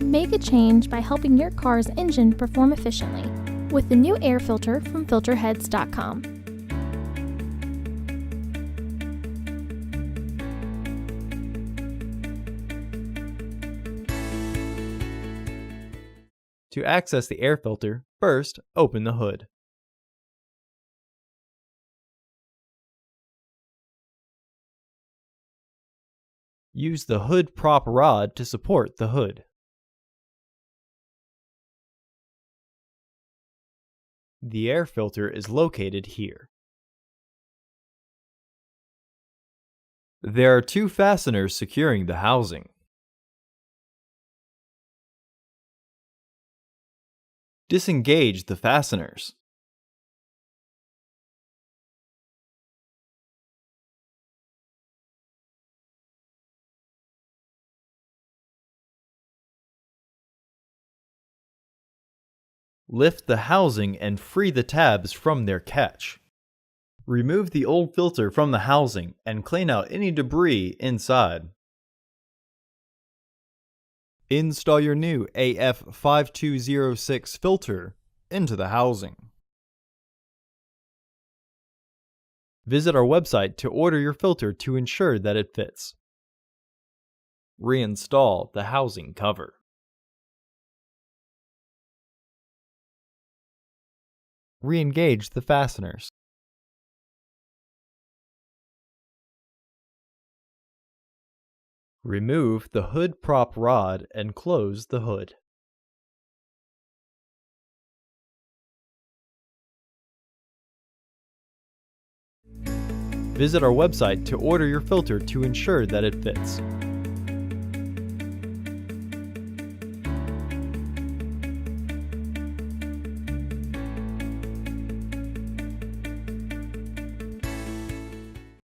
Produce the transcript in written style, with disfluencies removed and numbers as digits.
Make a change by helping your car's engine perform efficiently with the new air filter from Filterheads.com. To access the air filter, first open the hood. Use the hood prop rod to support the hood. The air filter is located here. There are two fasteners securing the housing. Disengage the fasteners. Lift the housing and free the tabs from their catch. Remove the old filter from the housing and clean out any debris inside. Install your new AF5206 filter into the housing. Visit our website to order your filter to ensure that it fits. Reinstall the housing cover. Re-engage the fasteners. Remove the hood prop rod and close the hood. Visit our website to order your filter to ensure that it fits.